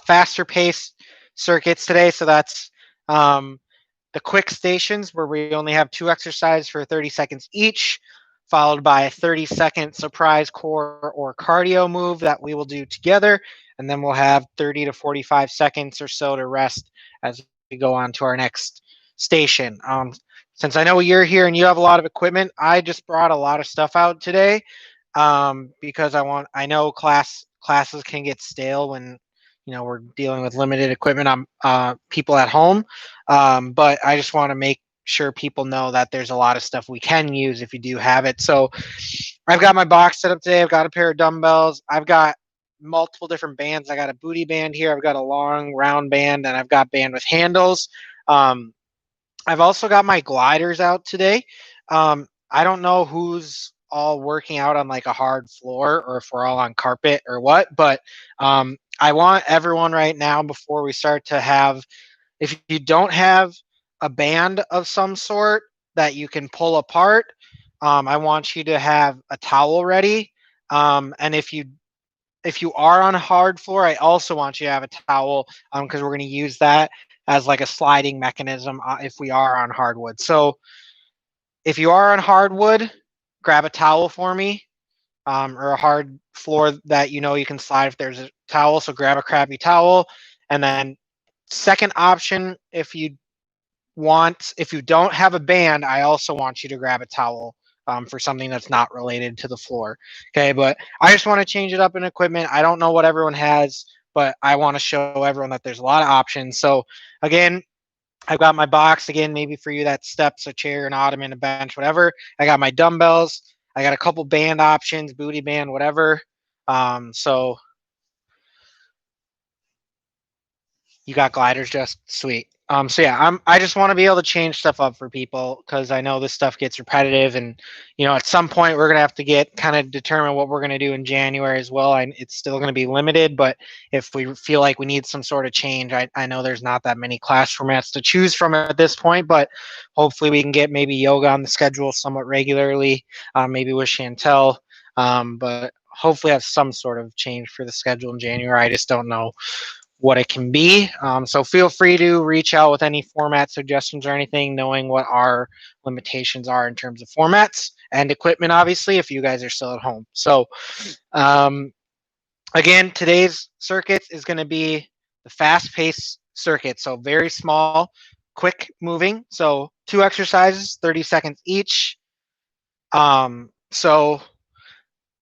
faster paced circuits today. So that's um, the quick stations where we only have two exercises for 30 seconds each, followed by a 30-second surprise core or cardio move that we will do together. And then we'll have 30 to 45 seconds or so to rest as we go on to our next station. Since I know you're here and you have a lot of equipment, I just brought a lot of stuff out today because I know classes can get stale when we're dealing with limited equipment on people at home. But I just want to make sure people know that there's a lot of stuff we can use if you do have it. So I've got my box set up today. I've got a pair of dumbbells. I've got multiple different bands. I got a booty band here. I've got a long round band, and I've got band with handles. Um, I've also got my gliders out today. I don't know who's all working out on like a hard floor or if we're all on carpet or what, but I want everyone right now before we start to have, if you don't have a band of some sort that you can pull apart, I want you to have a towel ready. And if you are on a hard floor, I also want you to have a towel because we're going to use that as like a sliding mechanism if we are on hardwood. So if you are on hardwood, grab a towel for me or a hard floor that you can slide if there's a towel. So grab a crappy towel. And then second option, if you don't have a band, I also want you to grab a towel for something that's not related to the floor. Okay, but I just want to change it up in equipment. I don't know what everyone has, but I want to show everyone that there's a lot of options. So again, I've got my box again, maybe for you that steps, a chair, an ottoman, a bench, whatever. I got my dumbbells. I got a couple band options, booty band, whatever. So you got gliders, just sweet. So yeah, I just want to be able to change stuff up for people because I know this stuff gets repetitive, and at some point we're gonna have to get kind of determine what we're gonna do in January as well. It's still gonna be limited, but if we feel like we need some sort of change, I know there's not that many class formats to choose from at this point, but hopefully we can get maybe yoga on the schedule somewhat regularly, maybe with Chantel, but hopefully have some sort of change for the schedule in January. I just don't know what it can be. So feel free to reach out with any format suggestions or anything, knowing what our limitations are in terms of formats and equipment, obviously, if you guys are still at home. So um, again, today's circuit is going to be the fast-paced circuit. So very small, quick moving. So 2 exercises, 30 seconds each. So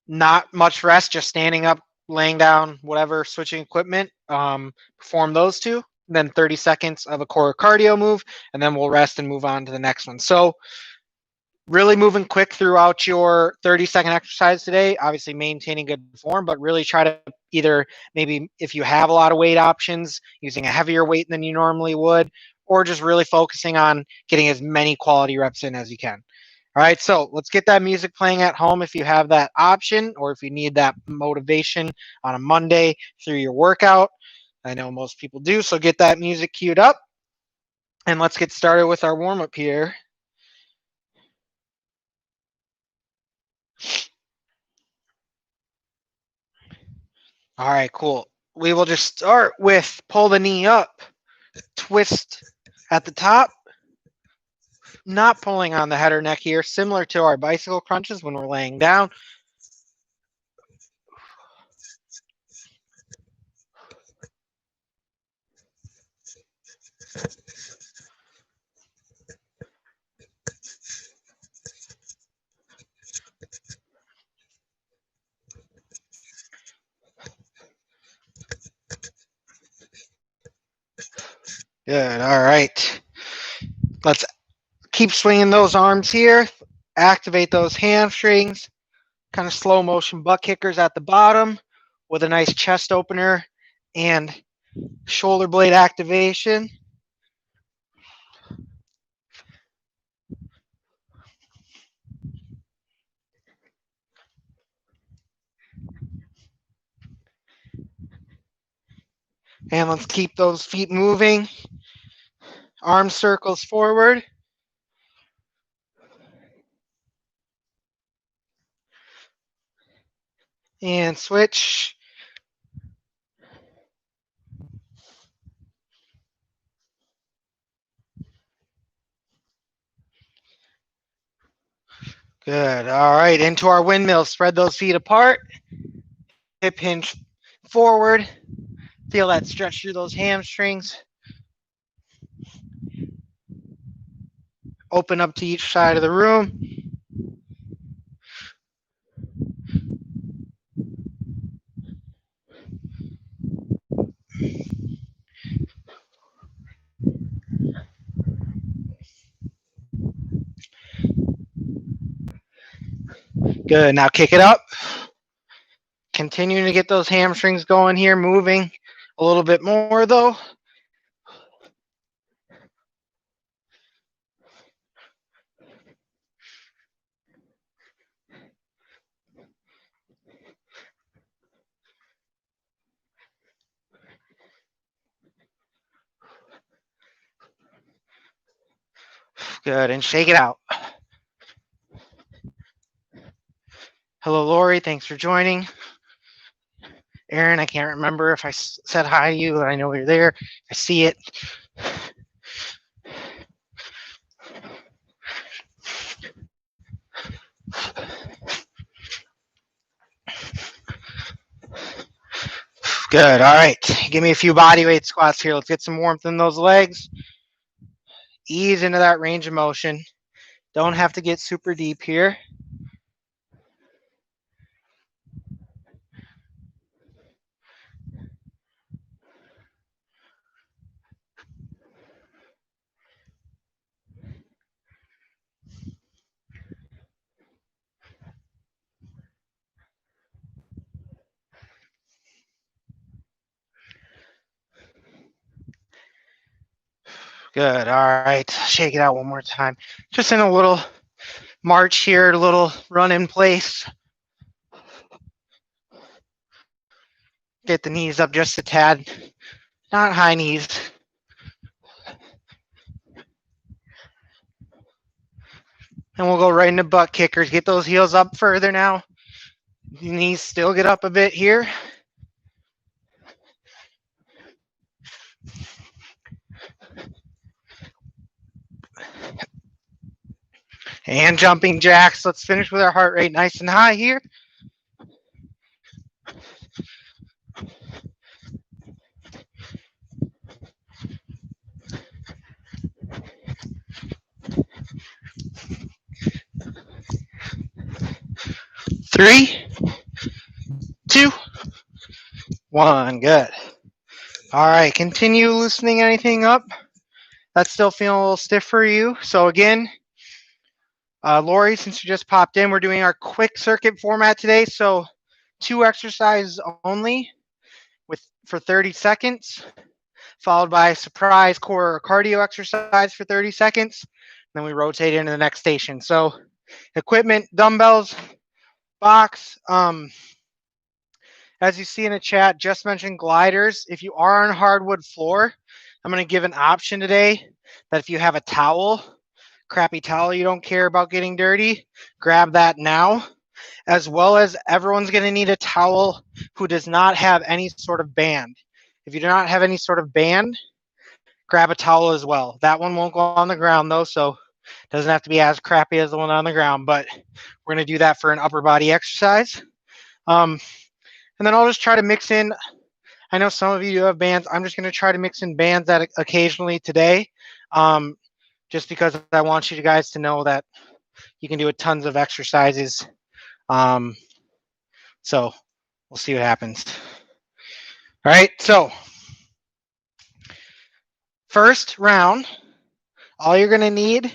not much rest, just standing up, laying down, whatever, switching equipment. Perform those 2, then 30 seconds of a core cardio move, and then we'll rest and move on to the next one. So really moving quick throughout your 30-second exercise today, obviously maintaining good form, but really try to either maybe if you have a lot of weight options, using a heavier weight than you normally would, or just really focusing on getting as many quality reps in as you can. All right, so let's get that music playing at home if you have that option, or if you need that motivation on a Monday through your workout. I know most people do, so get that music queued up. And let's get started with our warm up here. All right, cool. We will just start with pull the knee up, twist at the top, not pulling on the head or neck here, similar to our bicycle crunches when we're laying down. Good. All right. Let's keep swinging those arms here. Activate those hamstrings. Kind of slow motion butt kickers at the bottom with a nice chest opener and shoulder blade activation. And let's keep those feet moving. Arm circles forward. And switch. Good. All right, into our windmill. Spread those feet apart. Hip hinge forward. Feel that stretch through those hamstrings. Open up to each side of the room. Good. Now kick it up. Continuing to get those hamstrings going here, moving a little bit more though. Good. And shake it out. Hello, Lori. Thanks for joining. Aaron, I can't remember if I said hi to you, but I know you're there. I see it. Good. All right. Give me a few body weight squats here. Let's get some warmth in those legs. Ease into that range of motion. Don't have to get super deep here. Good. All right. Shake it out one more time. Just in a little march here, a little run in place. Get the knees up just a tad. Not high knees. And we'll go right into butt kickers. Get those heels up further now. Knees still get up a bit here. And jumping jacks. Let's finish with our heart rate nice and high here. Three, 2, 1. Good. All right. Continue loosening anything up. That's still feeling a little stiff for you. So again, Lori, since you just popped in, we're doing our quick circuit format today. So 2 exercises only for 30 seconds, followed by a surprise core or cardio exercise for 30 seconds. Then we rotate into the next station. So equipment, dumbbells, box. As you see in the chat, just mentioned gliders. If you are on hardwood floor, I'm going to give an option today that if you have a towel, crappy towel you don't care about getting dirty, grab that now. As well as everyone's going to need a towel who does not have any sort of band. If you do not have any sort of band, grab a towel as well. That one won't go on the ground though, so it doesn't have to be as crappy as the one on the ground, but we're going to do that for an upper body exercise. And then I'll just try to mix in, I know some of you do have bands. I'm just going to try to mix in bands that occasionally today, just because I want you guys to know that you can do tons of exercises. So we'll see what happens. All right, so first round, all you're going to need,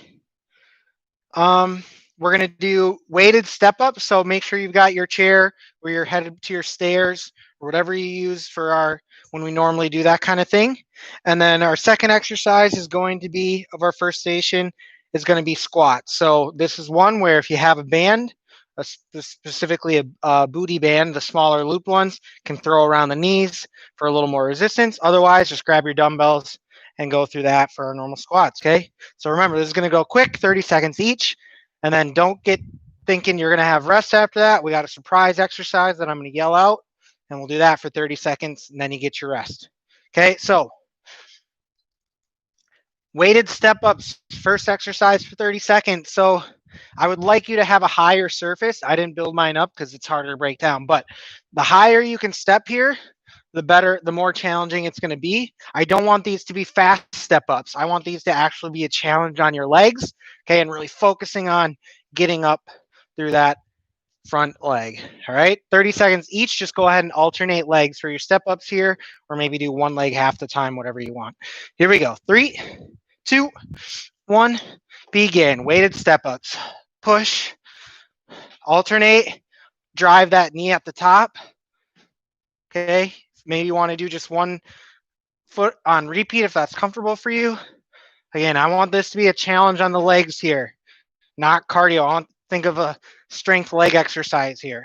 we're going to do weighted step up. So make sure you've got your chair or you're headed to your stairs or whatever you use for when we normally do that kind of thing. And then our second exercise is going to be, of our first station, is going to be squats. So this is one where if you have a band, specifically a booty band, the smaller loop ones, can throw around the knees for a little more resistance. Otherwise, just grab your dumbbells and go through that for our normal squats, okay? So remember, this is going to go quick, 30 seconds each. And then don't get thinking you're going to have rest after that. We got a surprise exercise that I'm going to yell out, and we'll do that for 30 seconds, and then you get your rest. Okay, so weighted step ups, first exercise for 30 seconds. So I would like you to have a higher surface. I didn't build mine up because it's harder to break down, but the higher you can step here, the better, the more challenging it's going to be. I don't want these to be fast step ups. I want these to actually be a challenge on your legs, okay, and really focusing on getting up through that front leg. All right, 30 seconds each. Just go ahead and alternate legs for your step ups here, or maybe do one leg half the time, whatever you want. Here we go. 3, 2, 1, begin. Weighted step ups. Push, alternate, drive that knee at the top. Okay, maybe you want to do just one foot on repeat if that's comfortable for you. Again, I want this to be a challenge on the legs here, not cardio. I want to think of a strength leg exercise here.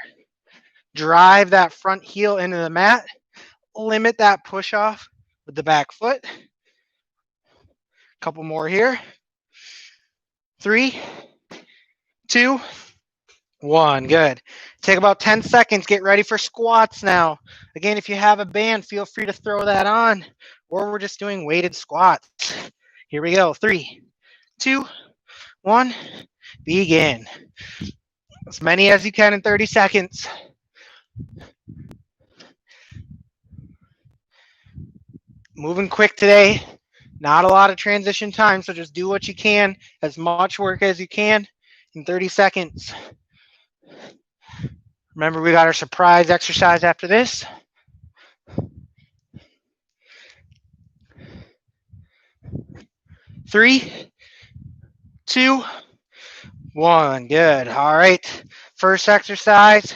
Drive that front heel into the mat. Limit that push off with the back foot. Couple more here. 3, 2, 1. Good. Take about 10 seconds. Get ready for squats now. Again, if you have a band, feel free to throw that on, or we're just doing weighted squats. Here we go. 3, 2, 1. Begin. As many as you can in 30 seconds. Moving quick today. Not a lot of transition time, so just do what you can, as much work as you can in 30 seconds. Remember, we got our surprise exercise after this. 3, 2, 1. Good. All right. First exercise.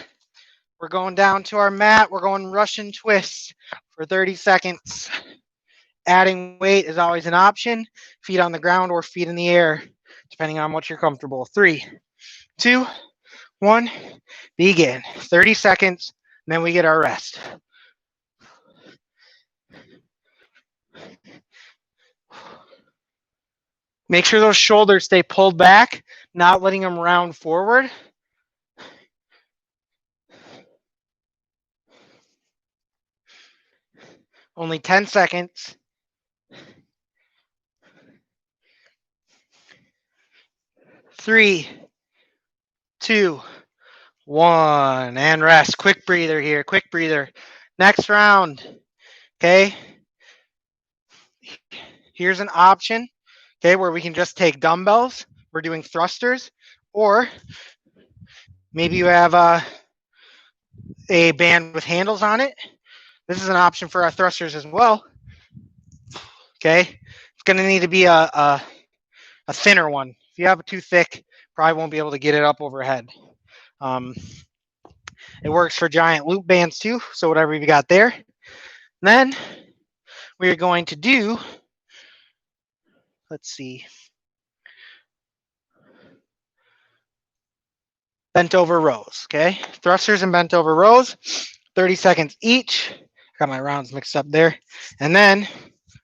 We're going down to our mat. We're going Russian twists for 30 seconds. Adding weight is always an option. Feet on the ground or feet in the air, depending on what you're comfortable. 3, 2, 1. Begin. 30 seconds, and then we get our rest. Make sure those shoulders stay pulled back, not letting them round forward. Only 10 seconds. 3, 2, 1, and rest. Quick breather here, quick breather. Next round, okay? Here's an option, okay, where we can just take dumbbells. We're doing thrusters, or maybe you have a band with handles on it. This is an option for our thrusters as well. Okay, it's going to need to be a thinner one. If you have it too thick, probably won't be able to get it up overhead. It works for giant loop bands too, so whatever you got there. Then we're going to do, let's see, bent over rows, okay? Thrusters and bent over rows, 30 seconds each. Got my rounds mixed up there. And then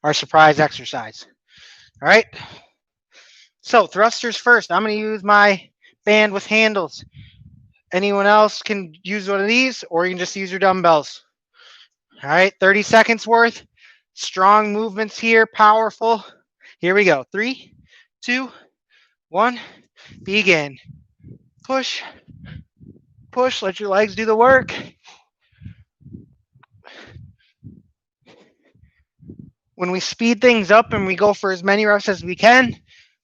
our surprise exercise. All right. So thrusters first. I'm going to use my band with handles. Anyone else can use one of these, or you can just use your dumbbells. All right. 30 seconds worth. Strong movements here. Powerful. Here we go. 3, 2, 1. Begin. Push. Push. Let your legs do the work. When we speed things up and we go for as many reps as we can,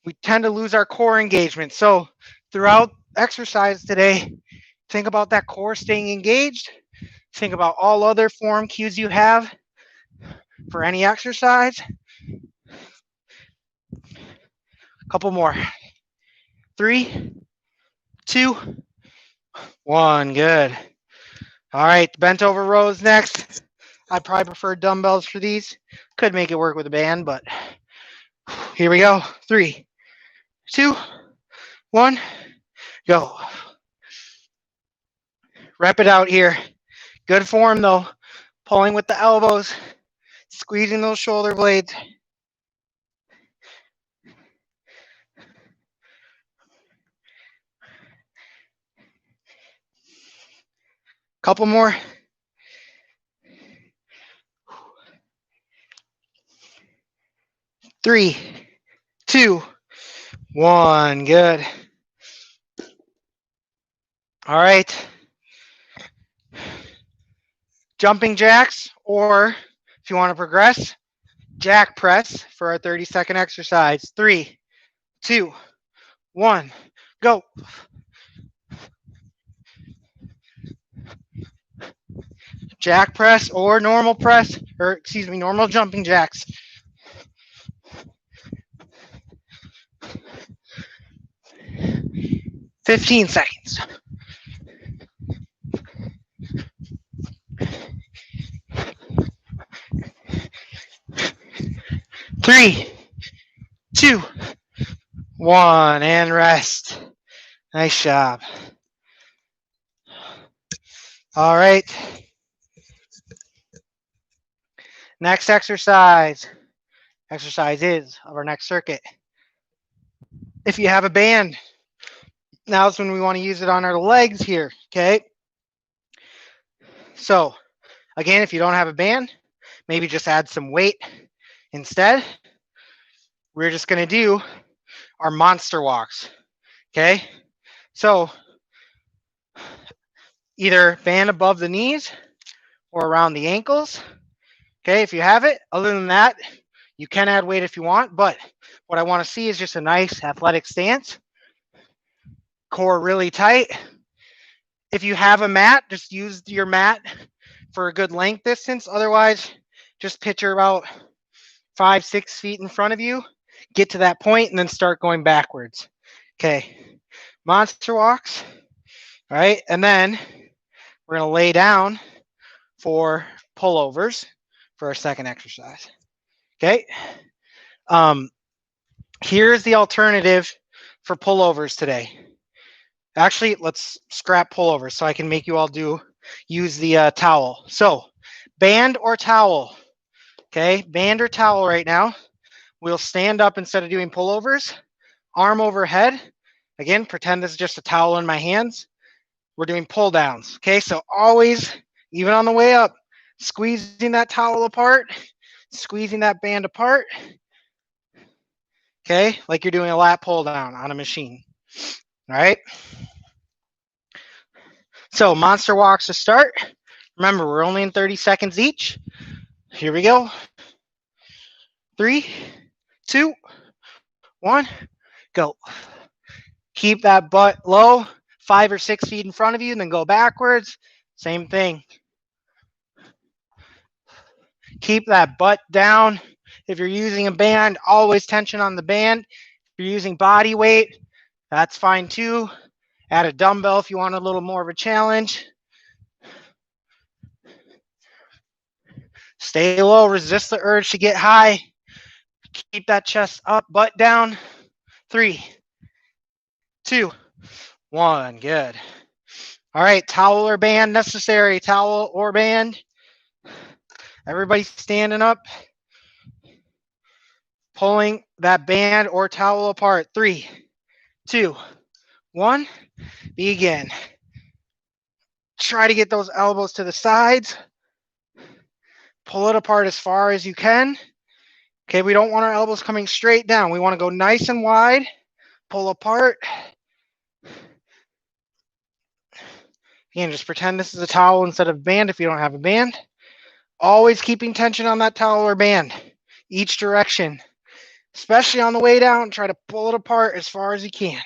we tend to lose our core engagement. So throughout exercise today, think about that core staying engaged. Think about all other form cues you have for any exercise. A couple more. 3, 2, 1. Good. All right, bent over rows next. I probably prefer dumbbells for these. Could make it work with a band, but here we go. 3, 2, 1, go. Rep it out here. Good form though. Pulling with the elbows, squeezing those shoulder blades. Couple more. 3, 2, 1. Good. All right. Jumping jacks, or if you want to progress, jack press for our 30-second exercise. 3, 2, 1, go. Jack press or normal press, or excuse me, normal jumping jacks. 15 seconds. 3, 2, 1, and rest. Nice job. All right. Next exercise. Exercises of our next circuit. If you have a band, now's when we want to use it on our legs here, okay? So, again, if you don't have a band, maybe just add some weight instead. We're just going to do our monster walks, okay? So, either band above the knees or around the ankles, okay, if you have it. Other than that, you can add weight if you want, but what I want to see is just a nice athletic stance. Core really tight. If you have a mat, just use your mat for a good length distance. Otherwise, just picture about 5, 6 feet in front of you. Get to that point and then start going backwards. Okay, monster walks. All right, and then we're going to lay down for pullovers for our second exercise. Okay. Here's the alternative for pullovers today. Actually, let's scrap pullovers so I can make you all use the towel. So, band or towel. Okay, band or towel right now. We'll stand up instead of doing pullovers. Arm overhead. Again, pretend this is just a towel in my hands. We're doing pull downs. Okay, so always, even on the way up, squeezing that towel apart, squeezing that band apart. Okay, like you're doing a lat pull down on a machine. All right. So monster walks to start. Remember, we're only in 30 seconds each. Here we go. 3, 2, 1, go. Keep that butt low, 5 or 6 feet in front of you, and then go backwards. Same thing. Keep that butt down. If you're using a band, always tension on the band. If you're using body weight, that's fine too. Add a dumbbell if you want a little more of a challenge. Stay low, resist the urge to get high. Keep that chest up, butt down. 3, 2, 1, good. All right, towel or band necessary, towel or band. Everybody standing up. Pulling that band or towel apart. 3, 2, 1, begin. Try to get those elbows to the sides. Pull it apart as far as you can. Okay, we don't want our elbows coming straight down. We want to go nice and wide. Pull apart. Again, just pretend this is a towel instead of a band if you don't have a band. Always keeping tension on that towel or band. Each direction. Especially on the way down, try to pull it apart as far as you can.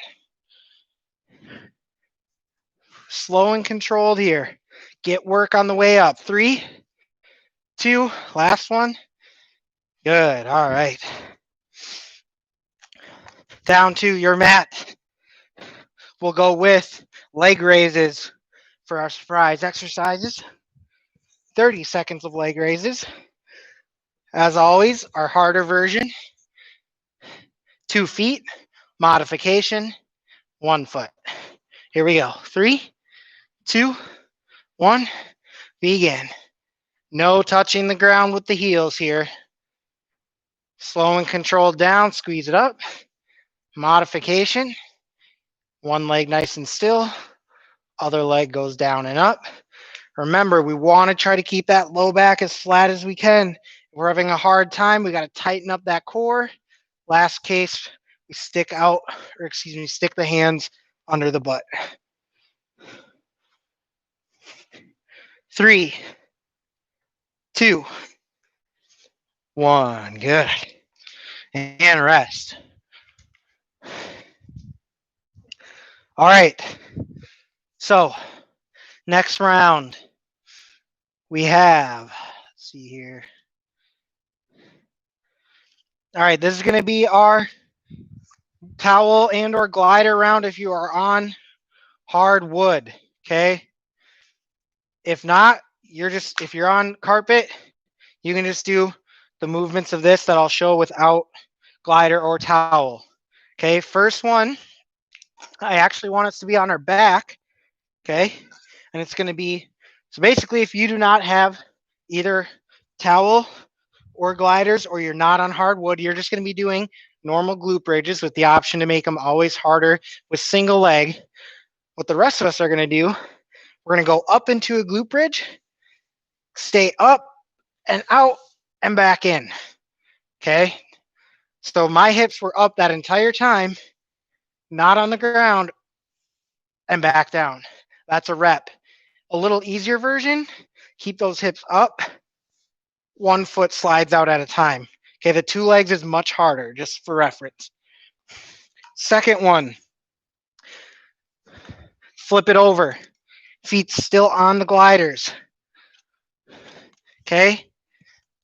Slow and controlled here. Get work on the way up. 3, 2, last one. Good, all right. Down to your mat. We'll go with leg raises for our surprise exercises. 30 seconds of leg raises. As always, our harder version. 2 feet, modification, 1 foot. Here we go. 3, 2, 1, begin. No touching the ground with the heels here. Slow and controlled down, squeeze it up. Modification. 1 leg nice and still. Other leg goes down and up. Remember, we want to try to keep that low back as flat as we can. If we're having a hard time, we got to tighten up that core. Last case, we stick the hands under the butt. 3, 2, 1. Good. And rest. All right. So next round we have, let's see here. All right, this is going to be our towel and or glider round if you are on hardwood, okay? If not, if you're on carpet, you can just do the movements of this that I'll show without glider or towel. Okay, first one, I actually want us to be on our back, okay? And it's going to be, so basically if you do not have either towel or gliders or you're not on hardwood, you're just going to be doing normal glute bridges with the option to make them always harder with single leg. What the rest of us are going to do, we're going to go up into a glute bridge, stay up and out and back in, okay? So my hips were up that entire time, not on the ground, and back down. That's a rep. A little easier version, keep those hips up, 1 foot slides out at a time. Okay, the 2 legs is much harder, just for reference. Second one, flip it over. Feet still on the gliders. Okay,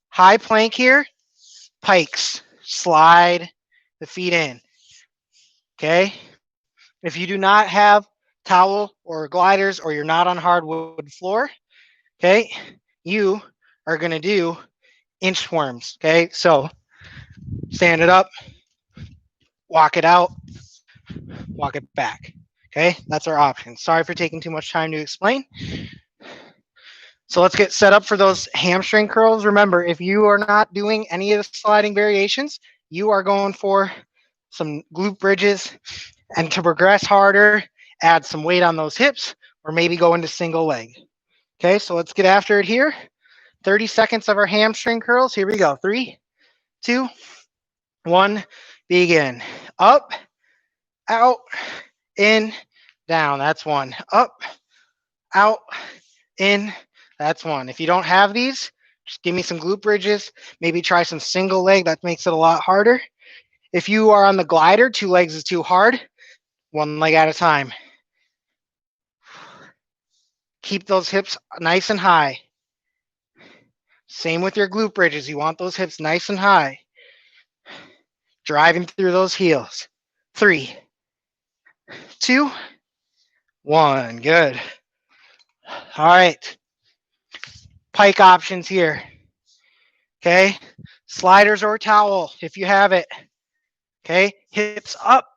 high plank here, pikes, slide the feet in. Okay, if you do not have towel or gliders or you're not on hardwood floor, okay, you are going to do inchworms. Okay, so stand it up, walk it out, walk it back. Okay, that's our option. Sorry for taking too much time to explain. So let's get set up for those hamstring curls. Remember, if you are not doing any of the sliding variations, you are going for some glute bridges, and to progress harder, add some weight on those hips or maybe go into single leg. Okay, so let's get after it here. 30 seconds of our hamstring curls. Here we go. 3, 2, 1, begin. Up, out, in, down. That's 1. Up, out, in. That's 1. If you don't have these, just give me some glute bridges. Maybe try some single leg. That makes it a lot harder. If you are on the glider, 2 legs is too hard. 1 leg at a time. Keep those hips nice and high. Same with your glute bridges. You want those hips nice and high. Driving through those heels. 3, 2, 1. Good. All right. Pike options here. Okay. Sliders or towel if you have it. Okay. Hips up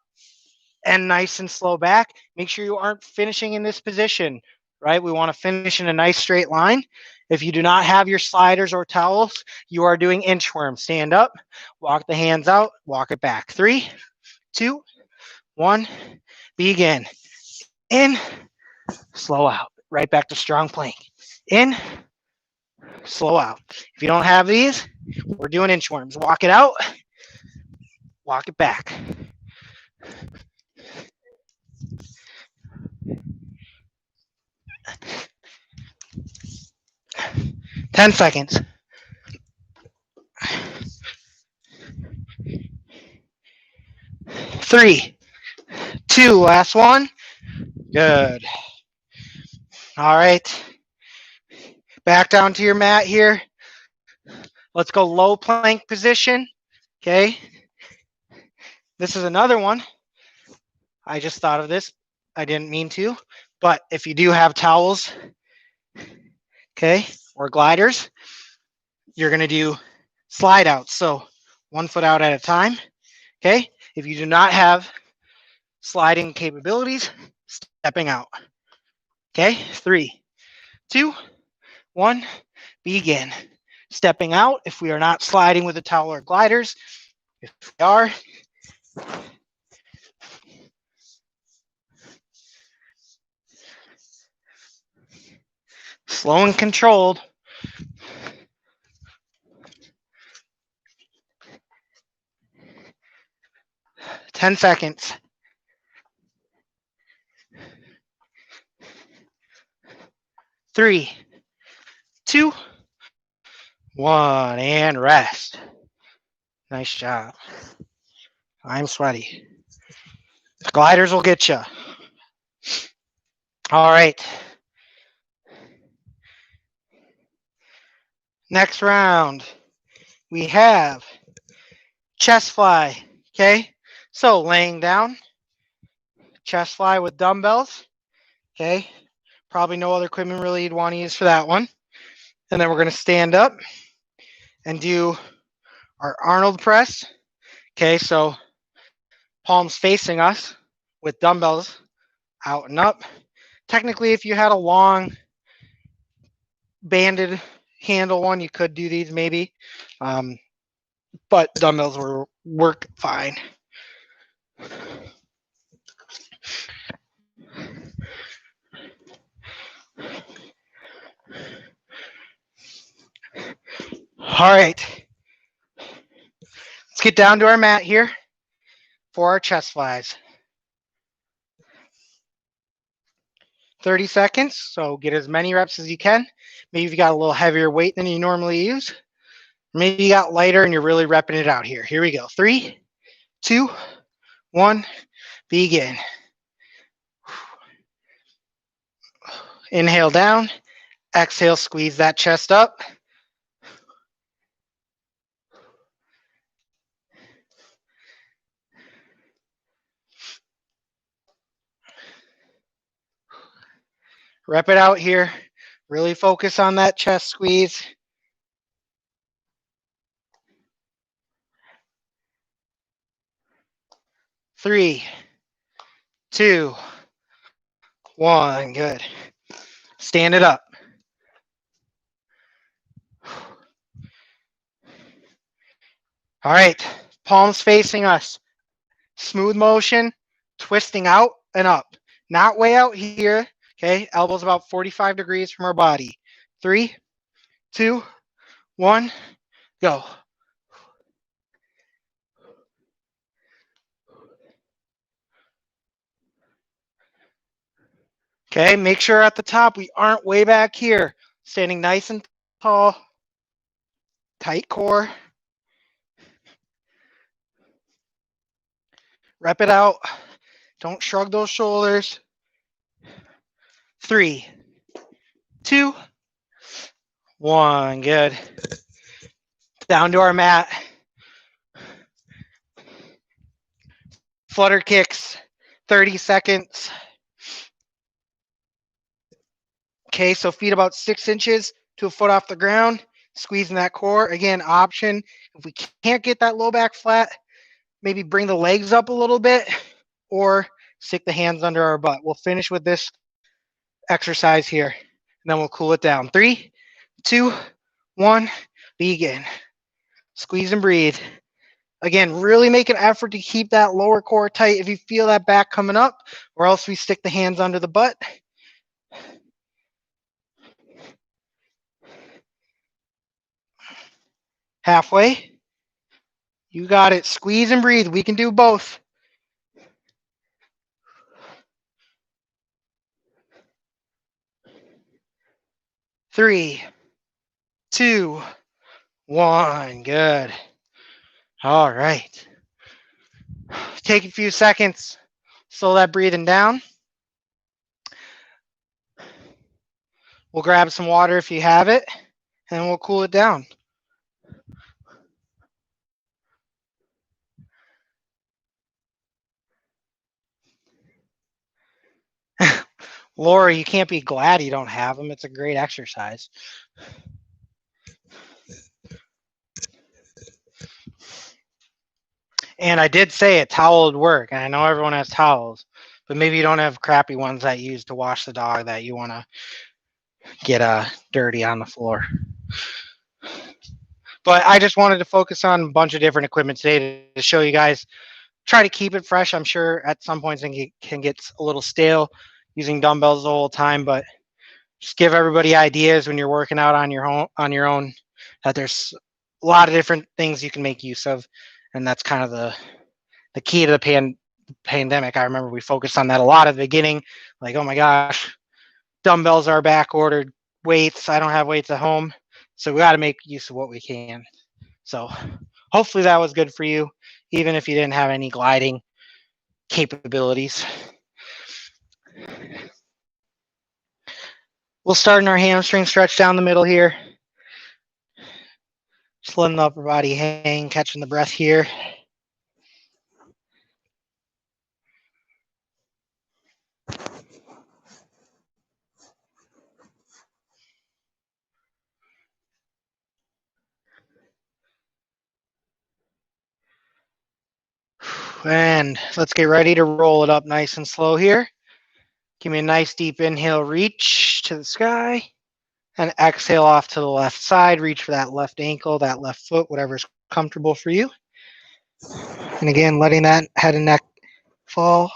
and nice and slow back. Make sure you aren't finishing in this position, right? We want to finish in a nice straight line. If you do not have your sliders or towels, you are doing inchworm. Stand up, walk the hands out, walk it back. 3, 2, 1, begin. In, slow out. Right back to strong plank. In, slow out. If you don't have these, we're doing inchworms. Walk it out, walk it back. Ten seconds. 3, 2, last one. Good. All right. Back down to your mat here. Let's go low plank position. Okay. This is another one. I just thought of this. I didn't mean to. But if you do have towels, okay, or gliders, you're going to do slide outs. So 1 foot out at a time. Okay. If you do not have sliding capabilities, stepping out. Okay. 3, 2, 1, begin. Stepping out if we are not sliding with a towel or gliders. If we are, slow and controlled. Ten seconds. 3, 2, 1, and rest. Nice job. I'm sweaty. Gliders will get you. All right. Next round, we have chest fly. Okay. So laying down, chest fly with dumbbells. Okay. Probably no other equipment really you'd want to use for that one. And then we're going to stand up and do our Arnold press. Okay. So palms facing us with dumbbells out and up. Technically, if you had a long banded handle one, you could do these maybe. But dumbbells will work fine. All right. Let's get down to our mat here for our chest flies. 30 seconds, so get as many reps as you can. Maybe you got a little heavier weight than you normally use. Maybe you got lighter and you're really repping it out here. Here we go. 3, 2, 1, begin. Inhale down, exhale, squeeze that chest up. Rep it out here. Really focus on that chest squeeze. Three, 2, 1, good. Stand it up. All right, palms facing us. Smooth motion, twisting out and up. Not way out here, okay? Elbows about 45 degrees from our body. 3, 2, 1, go. Okay, make sure at the top we aren't way back here. Standing nice and tall. Tight core. Rep it out. Don't shrug those shoulders. 3, 2, 1, good. Down to our mat. Flutter kicks, 30 seconds. Okay, so feet about 6 inches to a foot off the ground, squeezing that core. Again, option. If we can't get that low back flat, maybe bring the legs up a little bit or stick the hands under our butt. We'll finish with this exercise here, and then we'll cool it down. 3, 2, 1, begin. Squeeze and breathe. Again, really make an effort to keep that lower core tight if you feel that back coming up, or else we stick the hands under the butt. Halfway. You got it. Squeeze and breathe. We can do both. 3, 2, 1. Good. All right. Take a few seconds. Slow that breathing down. We'll grab some water if you have it, and we'll cool it down. Laura, you can't be glad you don't have them. It's a great exercise. And I did say a towel would work, and I know everyone has towels, but maybe you don't have crappy ones that you use to wash the dog that you want to get dirty on the floor. But I just wanted to focus on a bunch of different equipment today to show you guys. Try to keep it fresh. I'm sure at some points it can get a little stale using dumbbells the whole time, but just give everybody ideas when you're working out on your own that there's a lot of different things you can make use of, and that's kind of the key to the pandemic. I remember we focused on that a lot at the beginning, like, oh my gosh, dumbbells are back ordered. weights. I don't have weights at home, so we got to make use of what we can. So hopefully that was good for you, even if you didn't have any gliding capabilities. We'll start in our hamstring stretch down the middle here. Just letting the upper body hang, catching the breath here. And let's get ready to roll it up nice and slow here. Give me a nice deep inhale, reach to the sky, and exhale off to the left side. Reach for that left ankle, that left foot, whatever's comfortable for you. And again, letting that head and neck fall.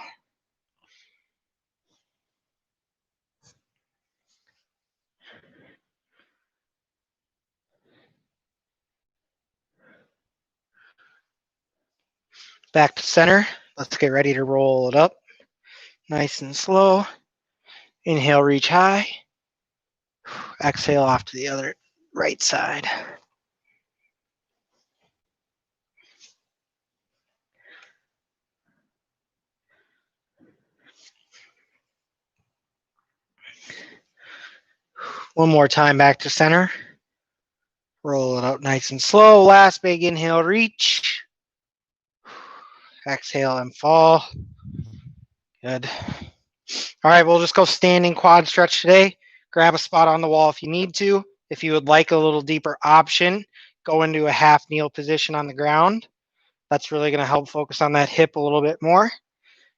Back to center. Let's get ready to roll it up. Nice and slow. Inhale, reach high. Exhale off to the other right side. One more time back to center. Roll it up nice and slow. Last big inhale, reach. Exhale and fall. Good. All right, we'll just go standing quad stretch today. Grab a spot on the wall if you need to. If you would like a little deeper option, go into a half kneel position on the ground. That's really going to help focus on that hip a little bit more.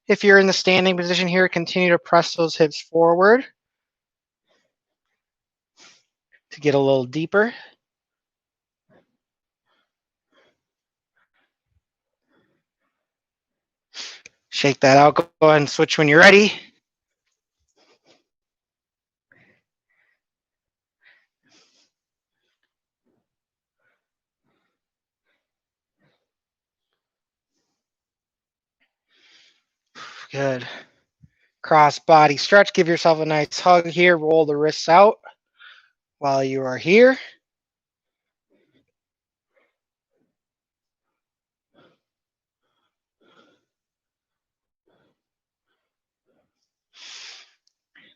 If you're in the standing position here, continue to press those hips forward to get a little deeper. Shake that out. Go ahead and switch when you're ready. Good. Cross body stretch. Give yourself a nice hug here. Roll the wrists out while you are here.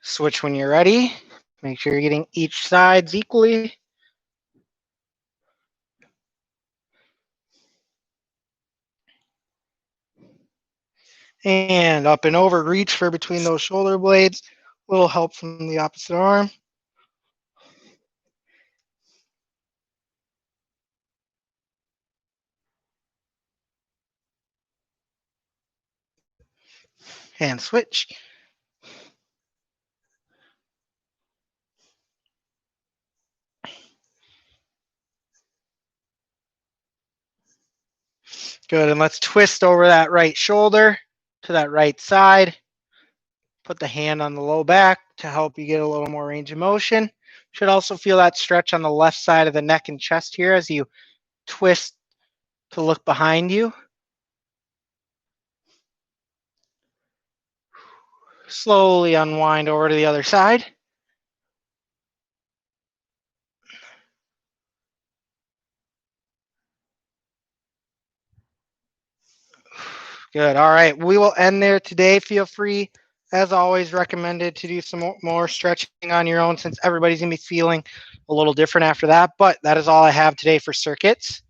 Switch when you're ready. Make sure you're getting each sides equally. And up and over, reach for between those shoulder blades. A little help from the opposite arm. And switch. Good, and let's twist over that right shoulder to that right side. Put the hand on the low back to help you get a little more range of motion. Should also feel that stretch on the left side of the neck and chest here as you twist to look behind you. Slowly unwind over to the other side. Good. All right. We will end there today. Feel free, as always, recommended to do some more stretching on your own since everybody's going to be feeling a little different after that. But that is all I have today for circuits.